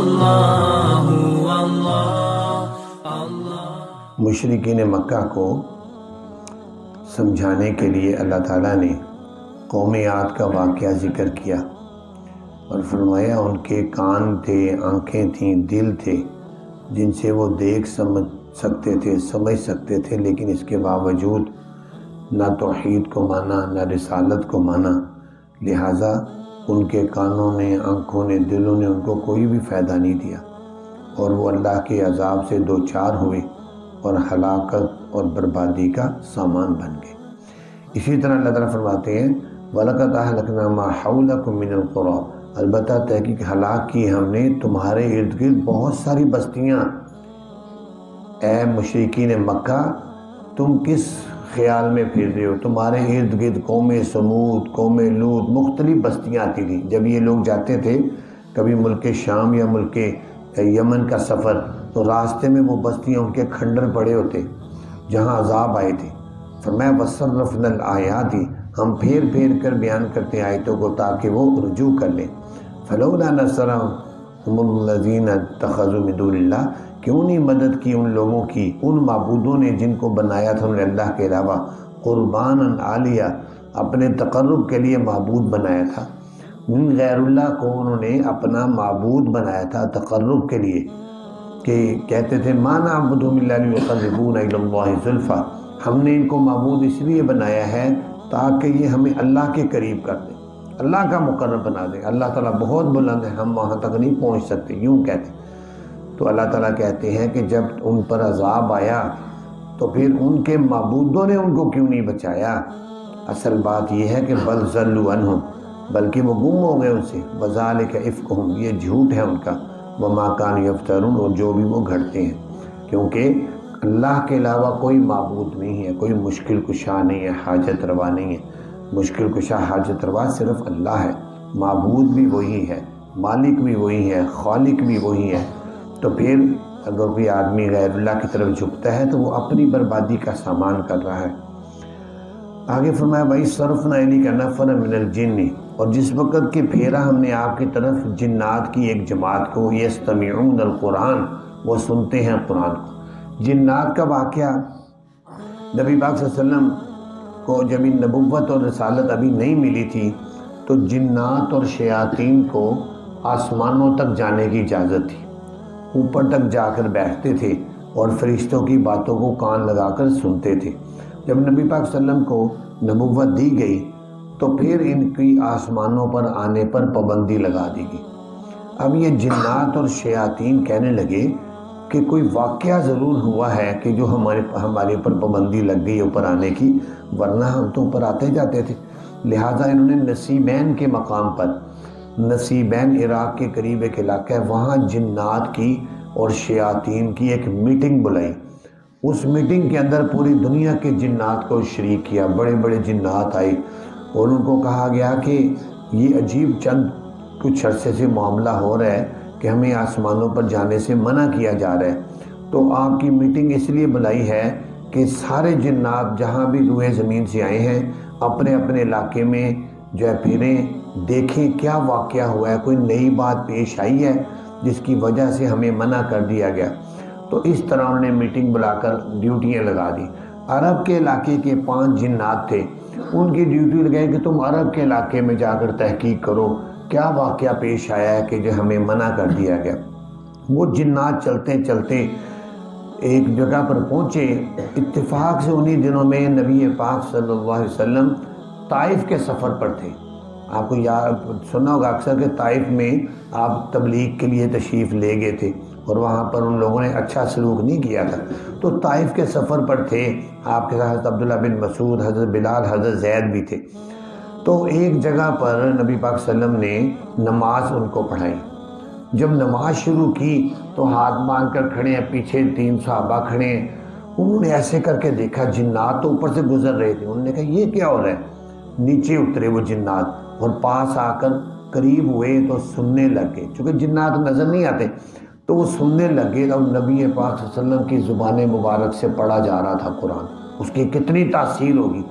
اللہ اللہ اللہ۔ مشرکین مکہ کو سمجھانے کے لیے اللہ تعالیٰ نے قوم عاد کا واقعہ ذکر کیا اور فرمایا ان کے کان تھے، آنکھیں تھیں، دل تھے جن سے وہ دیکھ سمجھ سکتے تھے، سمجھ سکتے تھے، لیکن اس کے باوجود نہ توحید کو مانا، نہ رسالت کو مانا، لہٰذا ان کے کانوں نے، آنکھوں نے، دلوں نے ان کو کوئی بھی فائدہ نہیں دیا اور وہ اللہ کے عذاب سے دوچار ہوئے اور ہلاکت اور بربادی کا سامان بن گئے۔ اسی طرح اللہ تعالیٰ فرماتے ہیں وَلَقَدْ أَهْلَكْنَا مَا حَوْلَكُم مِّنَ الْقُرَىٰ، البتہ تحقیق ہلاک کی ہم نے تمہارے ارد گرد بہت ساری بستیاں۔ اے مشرکین مکہ، تم کس خیال میں پھر رہے ہو؟ تمہارے ارد گرد قوم سمود، قوم لوط، مختلف بستیاں آتی تھیں۔ جب یہ لوگ جاتے تھے کبھی ملک شام یا ملک یمن کا سفر، تو راستے میں وہ بستیاں ان کے کھنڈر پڑے ہوتے جہاں عذاب آئے تھے۔ فرمایا وَصَرَّفْنَا الْآيَاتِ، ہم پھیر پھیر کر بیان کرتے ہیں آیتوں کو تاکہ وہ رجوع کر لیں۔ فَلَوْلَا نَصَرَهُمُ الَّذِينَ اتَّخَذُوا مِن دُونِ اللَّهِ، کیوں نہیں مدد کی ان لوگوں کی، ان معبودوں نے جن کو بنایا تھا انہوں نے اللہ کے علاوہ، قرباناً عالیہ، اپنے تقرب کے لیے معبود بنایا تھا۔ من غیر اللہ کو انہوں نے اپنا معبود بنایا تھا تقرب کے لیے، کہ کہتے تھے ما نعبدہم الا لیقربونا الی اللہ زلفیٰ، ہم نے ان کو معبود اس لیے بنایا ہے تاکہ یہ ہمیں اللہ کے قریب کر دیں، اللہ کا مقرب بنا دیں۔ اللہ تعالیٰ بہت بلند ہے، ہم وہاں تک نہیں پہنچ سکتے، یوں کہتے۔ تو اللہ تعالیٰ کہتے ہیں کہ جب ان پر عذاب آیا تو پھر ان کے معبودوں نے ان کو کیوں نہیں بچایا؟ اصل بات یہ ہے کہ بل ضلوا عنہم، بلکہ وہ گم ہو گئے ان سے، وذالک افکہم، یہ جھوٹ ہے ان کا، وما کانوا یفترون، اور جو بھی وہ گھڑتے ہیں، کیونکہ اللہ کے علاوہ کوئی معبود نہیں ہے، کوئی مشکل کشا نہیں ہے، حاجت روا نہیں ہے۔ مشکل کشا حاجت روا صرف اللہ ہے، معبود بھی وہی ہے، مالک بھی وہی ہے، خالق بھی وہی ہے۔ تو پھر اگر کوئی آدمی غیر اللہ کی طرف جھکتا ہے تو وہ اپنی بربادی کا سامان کر رہا ہے۔ آگے فرمایا بھائی صرفنا الیک نفرا من الجن، اور جس وقت کہ پھیرا ہم نے آپ کی طرف جنات کی ایک جماعت کو، یستمعون القرآن، وہ سنتے ہیں قرآن کو۔ جنات کا واقعہ نبی پاک صلی اللہ علیہ وسلم کو جب نبوت اور رسالت ابھی نہیں ملی تھی تو جنات اور شیاطین کو آسمانوں تک جانے کی اجازت تھی، اوپر تک جا کر بیٹھتے تھے اور فرشتوں کی باتوں کو کان لگا کر سنتے تھے۔ جب نبی پاک صلی اللہ علیہ وسلم کو نبوت دی گئی تو پھر ان کی آسمانوں پر آنے پر پابندی لگا دی گئی۔ اب یہ جنات اور شیاطین کہنے لگے کہ کوئی واقعہ ضرور ہوا ہے کہ جو ہمارے پر پابندی لگ گئی اوپر آنے کی، ورنہ ہم تو اوپر آتے جاتے تھے۔ لہٰذا انہوں نے نصیبین کے مقام پر، نصیبین عراق کے قریب ایک علاقہ ہے، وہاں جنات کی اور شیاطین کی ایک میٹنگ بلائی۔ اس میٹنگ کے اندر پوری دنیا کے جنات کو شریک کیا، بڑے بڑے جنات آئے اور ان کو کہا گیا کہ یہ عجیب چند کچھ عرصے سے معاملہ ہو رہا ہے کہ ہمیں آسمانوں پر جانے سے منع کیا جا رہا ہے، تو آپ کی میٹنگ اس لیے بلائی ہے کہ سارے جنات جہاں بھی روئے زمین سے آئے ہیں اپنے اپنے علاقے میں جو ہے پھریں، دیکھیں کیا واقعہ ہوا ہے، کوئی نئی بات پیش آئی ہے جس کی وجہ سے ہمیں منع کر دیا گیا۔ تو اس طرح انہوں نے میٹنگ بلا کر ڈیوٹیاں لگا دی۔ عرب کے علاقے کے 5 جنات تھے، ان کی ڈیوٹی لگائی کہ تم عرب کے علاقے میں جا کر تحقیق کرو کیا واقعہ پیش آیا ہے کہ جو ہمیں منع کر دیا گیا۔ وہ جنات چلتے چلتے ایک جگہ پر پہنچے، اتفاق سے انہی دنوں میں نبی پاک صلی اللہ علیہ وسلم طائف کے سفر پر تھے۔ آپ کو یاد سنا ہوگا اکثر کہ طائف میں آپ تبلیغ کے لیے تشریف لے گئے تھے اور وہاں پر ان لوگوں نے اچھا سلوک نہیں کیا تھا، تو طائف کے سفر پر تھے، آپ کے ساتھ حضرت عبداللہ بن مسعود، حضرت بلال، حضرت زید بھی تھے۔ تو ایک جگہ پر نبی پاک صلی اللہ علیہ وسلم نے نماز ان کو پڑھائی۔ جب نماز شروع کی تو ہاتھ باندھ کر کھڑے ہیں، پیچھے 3 صحابہ کھڑے ہیں، انہوں نے ایسے کر کے دیکھا، جنات تو اوپر سے گزر رہے تھے، انہوں نے کہا یہ کیا ہو رہا ہے؟ نیچے اترے وہ جنات اور پاس آ کر قریب ہوئے تو سننے لگ گئے، چونکہ جنات نظر نہیں آتے تو وہ سننے لگے، اور نبی پاک صلی اللہ علیہ وسلم کی زبان مبارک سے پڑھا جا رہا تھا قرآن، اس کی کتنی تاثیر ہوگی۔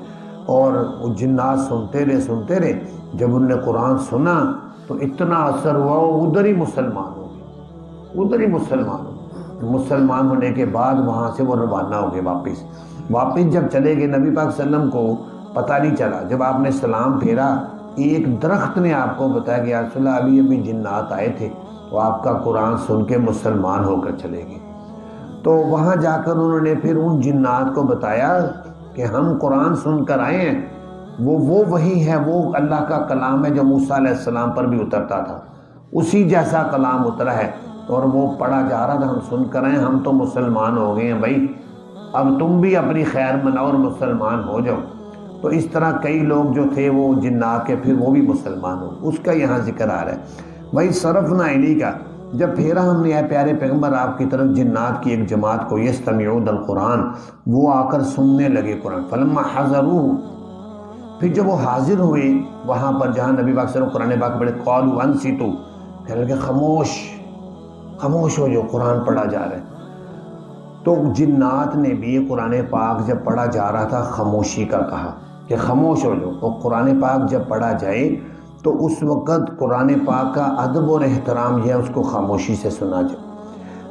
اور وہ جنات سنتے رہے، جب انہوں نے قرآن سنا تو اتنا اثر ہوا وہ ادھر ہی مسلمان ہو گئے، ادھر ہی مسلمان ہو۔ مسلمان ہونے کے بعد وہاں سے وہ روانہ ہو گئے واپس جب چلے گئے، نبی پاک صلی اللہ علیہ وسلم کو پتہ نہیں چلا، جب آپ نے سلام پھیرا ایک درخت نے آپ کو بتایا کہ یا رسول اللہ ابھی جنات آئے تھے وہ آپ کا قرآن سن کے مسلمان ہو کر چلے گئے۔ تو وہاں جا کر انہوں نے پھر ان جنات کو بتایا کہ ہم قرآن سن کر آئے ہیں، وہ وہی ہے، وہ اللہ کا کلام ہے جو موسیٰ علیہ السلام پر بھی اترتا تھا، اسی جیسا کلام اترا ہے اور وہ پڑھا جا رہا تھا، ہم سن کر آئے، ہم تو مسلمان ہو گئے ہیں بھائی، اب تم بھی اپنی خیر مناؤ اور مسلمان ہو جاؤ۔ تو اس طرح کئی لوگ جو تھے وہ جنات کے پھر وہ بھی مسلمان ہو، اس کا یہاں ذکر آ رہا ہے۔ وہی صرفنا الیک کا جب پھیرا ہم نے اے پیارے پیغمبر آپ کی طرف جنات کی ایک جماعت کو، یستمعون القرآن، وہ آ کر سننے لگے قرآن، فلما حضروہ، پھر جب وہ حاضر ہوئے وہاں پر جہاں نبی پاک صلی اللہ علیہ وسلم قرآن پاک پڑھے، قالوا انصتوا، کہنے لگے خاموش ہو جو قرآن پڑھا جا رہا ہے۔ تو جنات نے بھی قرآن پاک جب پڑھا جا رہا تھا خاموشی کا کہا کہ خاموش ہو جاؤ، اور قرآن پاک جب پڑھا جائے تو اس وقت قرآن پاک کا ادب اور احترام یہ ہے اس کو خاموشی سے سنا جائے۔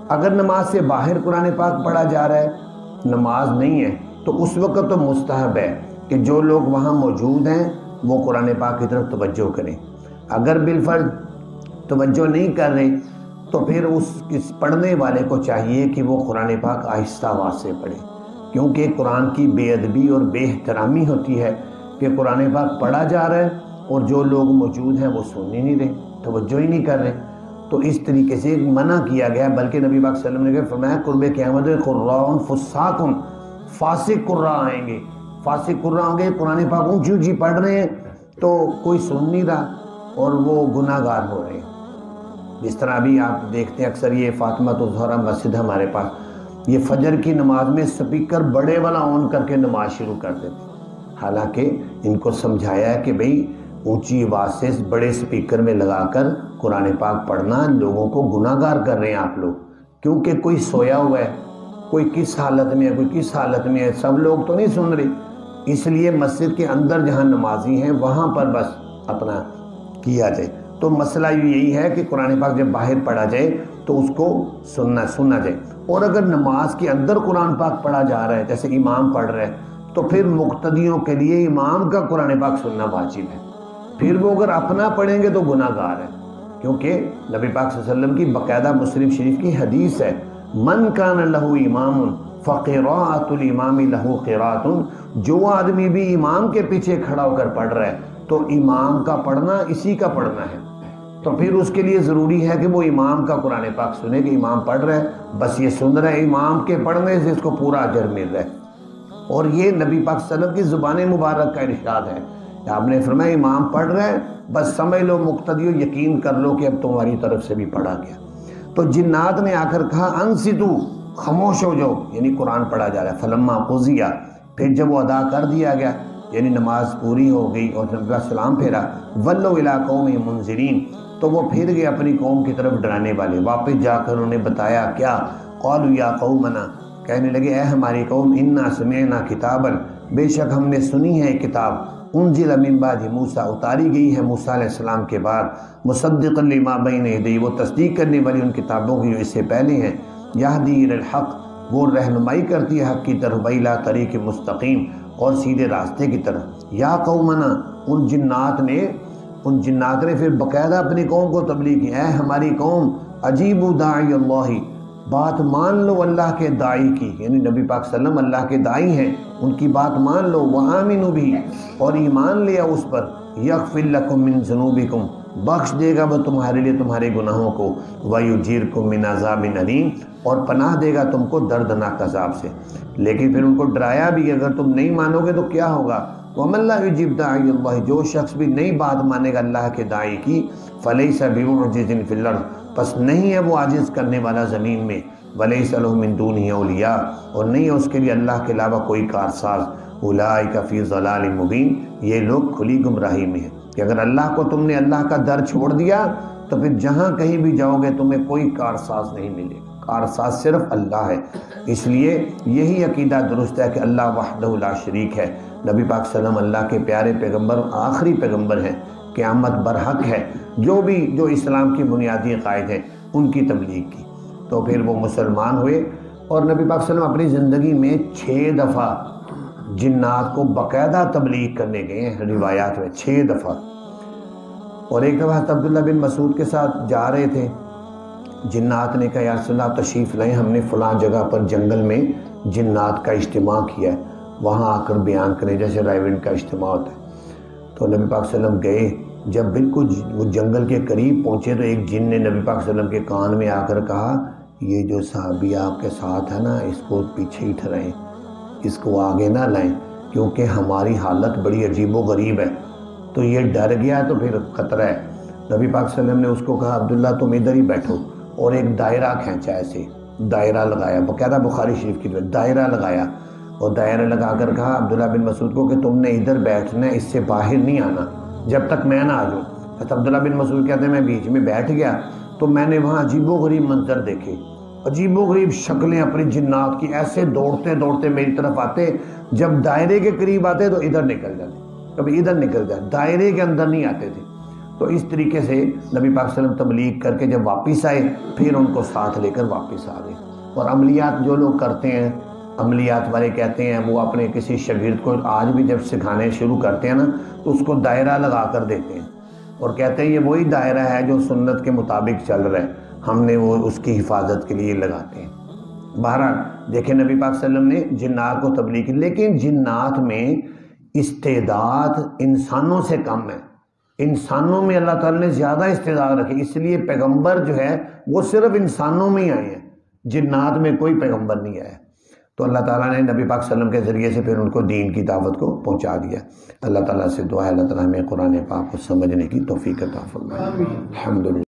اگر نماز سے باہر قرآن پاک پڑھا جا رہا ہے، نماز نہیں ہے، تو اس وقت تو مستحب ہے کہ جو لوگ وہاں موجود ہیں وہ قرآن پاک کی طرف توجہ کریں۔ اگر بالفرض توجہ نہیں کر رہے تو پھر اس پڑھنے والے کو چاہیے کہ وہ قرآن پاک آہستہ آواز سے پڑھے، کیونکہ قرآن کی بے ادبی اور بے احترامی ہوتی ہے کہ قرآن پاک پڑھا جا رہا ہے اور جو لوگ موجود ہیں وہ سن ہی نہیں رہے، توجہ ہی نہیں کر رہے۔ تو اس طریقے سے منع کیا گیا، بلکہ نبی پاک صلی اللہ علیہ وسلم نے فرمایا قرب قیامت قراء فساق، فاسق قراء آئیں گے، فاسق قراء ہوں گے، قرآن پاک اونچی اونچی پڑھ رہے ہیں تو کوئی سن نہیں رہا اور وہ گناہ گار ہو رہے ہیں۔ جس طرح ابھی آپ دیکھتے ہیں اکثر یہ فاطمہ الزہرا مسجد ہمارے پاس، یہ فجر کی نماز میں سپیکر بڑے والا آن کر کے نماز شروع کر دیتے، حالانکہ ان کو سمجھایا ہے کہ بھئی اونچی آواز سے بڑے سپیکر میں لگا کر قرآن پاک پڑھنا لوگوں کو گناہ گار کر رہے ہیں آپ لوگ، کیونکہ کوئی سویا ہوا ہے، کوئی کس حالت میں ہے، کوئی کس حالت میں ہے، سب لوگ تو نہیں سن رہے، اس لیے مسجد کے اندر جہاں نمازی ہیں وہاں پر بس اپنا کیا جائے۔ تو مسئلہ یہی ہے کہ قرآن پاک جب باہر پڑھا جائے تو اس کو سننا جائے، اور اگر نماز کے اندر قرآن پاک پڑھا جا رہا ہے جیسے امام پڑھ رہا ہے تو پھر مقتدیوں کے لیے امام کا قرآن پاک سننا واجب ہے، پھر وہ اگر اپنا پڑھیں گے تو گناہ گار ہے، کیونکہ نبی پاک صلی اللہ علیہ وسلم کی باقاعدہ مسلم شریف کی حدیث ہے، من کان لہ امام فقراءۃ الامام لہ قراءۃ، جو آدمی بھی امام کے پیچھے کھڑا ہو کر پڑھ رہا ہے تو امام کا پڑھنا اسی کا پڑھنا ہے، تو پھر اس کے لیے ضروری ہے کہ وہ امام کا قرآن پاک سنے کہ امام پڑھ رہا ہے، بس یہ سن رہا ہے، امام کے پڑھنے سے اس کو پورا اجر مل رہا ہے۔ اور یہ نبی پاک صلی اللہ علیہ وسلم کی زبان مبارک کا ارشاد ہے، آپ نے فرمایا امام پڑھ رہا ہے بس سمجھ لو مقتدیو یقین کر لو کہ اب تمہاری طرف سے بھی پڑھا گیا۔ تو جنات نے آ کر کہا انصتو، خاموش ہو جاؤ، یعنی قرآن پڑھا جا رہا ہے، فلما قضی، پھر جب وہ ادا کر دیا گیا یعنی نماز پوری ہو گئی اور نبی کا سلام پھیرا، ولوا الی قومہم منذرین، تو وہ پھر گئے اپنی قوم کی طرف ڈرانے والے، واپس جا کر انہوں نے بتایا کیا، قالوا یا قومنا، کہنے لگے اے ہماری قوم، انا سمعنا کتابا، بے شک ہم نے سنی ہے کتاب، انزل من بعد موسیٰ، اتاری گئی ہے موسیٰ علیہ السلام کے بعد، مصدقا لما بین یدیہ، وہ تصدیق کرنے والی ان کتابوں کی جو اس سے پہلے ہیں، یہدی الی الحق، وہ رہنمائی کرتی ہے حق کی طرف، وإلی طریق مستقیم، اور سیدھے راستے کی طرف۔ یا قومنا، ان جنات نے پھر باقاعدہ اپنی قوم کو تبلیغ کی، اے ہماری قوم، اجیبوا داعی اللہ، بات مان لو اللہ کے داعی کی، یعنی نبی پاک صلی اللہ علیہ وسلم اللہ کے داعی ہیں، ان کی بات مان لو، وآمنوا بھی، اور ایمان لیا اس پر، یغفر لکم من ذنوبکم، بخش دے گا وہ تمہارے لیے تمہارے گناہوں کو، ویجیرکم من عذاب علیم، اور پناہ دے گا تم کو دردناک عذاب سے۔ لیکن پھر ان کو ڈرایا بھی، اگر تم نہیں مانو گے تو کیا ہوگا، وَمَن لَا يُجِبْ دَاعِيَ اللَّهِ، جو شخص بھی نئی بات مانے گا اللہ کے داعی کی، فَلَيْسَ بِمُعْجِزٍ فِي الْأَرْضِ، پس نہیں ہے وہ عاجز کرنے والا زمین میں، وَلَيْسَ لَهُ مِن دُونِهِ أَوْلِيَاء، اور نہیں ہے اس کے لیے اللہ کے علاوہ کوئی کارساز، أُولَٰئِكَ فِي ضَلَالٍ مُبِينٍ، یہ لوگ کھلی گمراہی میں ہیں کہ اگر اللہ کو تم نے اللہ کا در چھوڑ دیا تو پھر جہاں کہیں بھی جاؤ گے تمہیں کوئی کارساز نہیں ملے گا، کارساز صرف اللہ ہے۔ اس لیے یہی عقیدہ درست ہے کہ اللہ وحدہ لا شریک ہے، نبی پاک صلی اللہ علیہ وسلم اللہ کے پیارے پیغمبر، آخری پیغمبر ہیں، قیامت برحق ہے، جو اسلام کی بنیادی عقائد ہیں ان کی تبلیغ کی۔ تو پھر وہ مسلمان ہوئے، اور نبی پاک صلی اللہ علیہ وسلم اپنی زندگی میں 6 دفعہ جنات کو باقاعدہ تبلیغ کرنے گئے ہیں، روایات میں 6 دفعہ۔ اور ایک دفعہ عبداللہ بن مسعود کے ساتھ جا رہے تھے، جنات نے کہا یا رسول اللہ تشریف لائیں، ہم نے فلاں جگہ پر جنگل میں جنات کا اجتماع کیا ہے، وہاں آ کر بیان کریں جیسے رائیونڈ کا اجتماع ہوتا ہے۔ تو نبی پاک صلی اللہ علیہ وسلم گئے، جب بالکل وہ جنگل کے قریب پہنچے تو ایک جن نے نبی پاک صلی اللہ علیہ وسلم کے کان میں آ کر کہا، یہ جو صحابی آپ کے ساتھ ہے نا، اس کو پیچھے ہی ٹھہرائیں، اس کو آگے نہ لائیں، کیونکہ ہماری حالت بڑی عجیب و غریب ہے۔ تو یہ ڈر گیا تو پھر خطرہ ہے۔ نبی پاک صلی اللہ علیہ وسلم نے اس کو کہا عبداللہ تم ادھر ہی بیٹھو، اور ایک دائرہ کھینچا، ایسے دائرہ لگایا، باقاعدہ بخاری شریف کی دائرہ لگایا، اور دائرہ لگا کر کہا عبداللہ بن مسعود کو کہ تم نے ادھر بیٹھنا ہے، اس سے باہر نہیں آنا جب تک میں نہ آ جاؤں۔ عبداللہ بن مسعود کہتے ہیں میں بیچ میں بیٹھ گیا تو میں نے وہاں عجیب و غریب منظر دیکھے، عجیب و غریب شکلیں اپنی جنات کی، ایسے دوڑتے دوڑتے میری طرف آتے، جب دائرے کے قریب آتے تو ادھر نکل جاتے، کبھی ادھر نکل جاتے، دائرے کے اندر نہیں آتے تھے۔ تو اس طریقے سے نبی پاک صلی اللہ علیہ وسلم تبلیغ کر کے جب واپس آئے پھر ان کو ساتھ لے کر واپس آ گئے۔ اور عملیات جو لوگ کرتے ہیں، عملیات والے کہتے ہیں وہ اپنے کسی شاگرد کو آج بھی جب سکھانے شروع کرتے ہیں نا تو اس کو دائرہ لگا کر دیتے ہیں، اور کہتے ہیں یہ وہی دائرہ ہے جو سنت کے مطابق چل رہا ہے، ہم نے وہ اس کی حفاظت کے لیے لگاتے ہیں۔ بہرحال دیکھیں نبی پاک صلی اللہ علیہ وسلم نے جنات کو تبلیغ کی، لیکن جنات میں استعداد انسانوں سے کم ہے، انسانوں میں اللہ تعالیٰ نے زیادہ استعداد رکھی، اس لیے پیغمبر جو ہے وہ صرف انسانوں میں ہی آئے ہیں، جنات میں کوئی پیغمبر نہیں آیا۔ تو اللہ تعالیٰ نے نبی پاک صلی اللہ علیہ وسلم کے ذریعے سے پھر ان کو دین کی دعوت کو پہنچا دیا۔ اللہ تعالیٰ سے دعا ہے اللہ تعالیٰ ہمیں قرآن پاک کو سمجھنے کی توفیق عطا فرمائے۔ الحمدللہ۔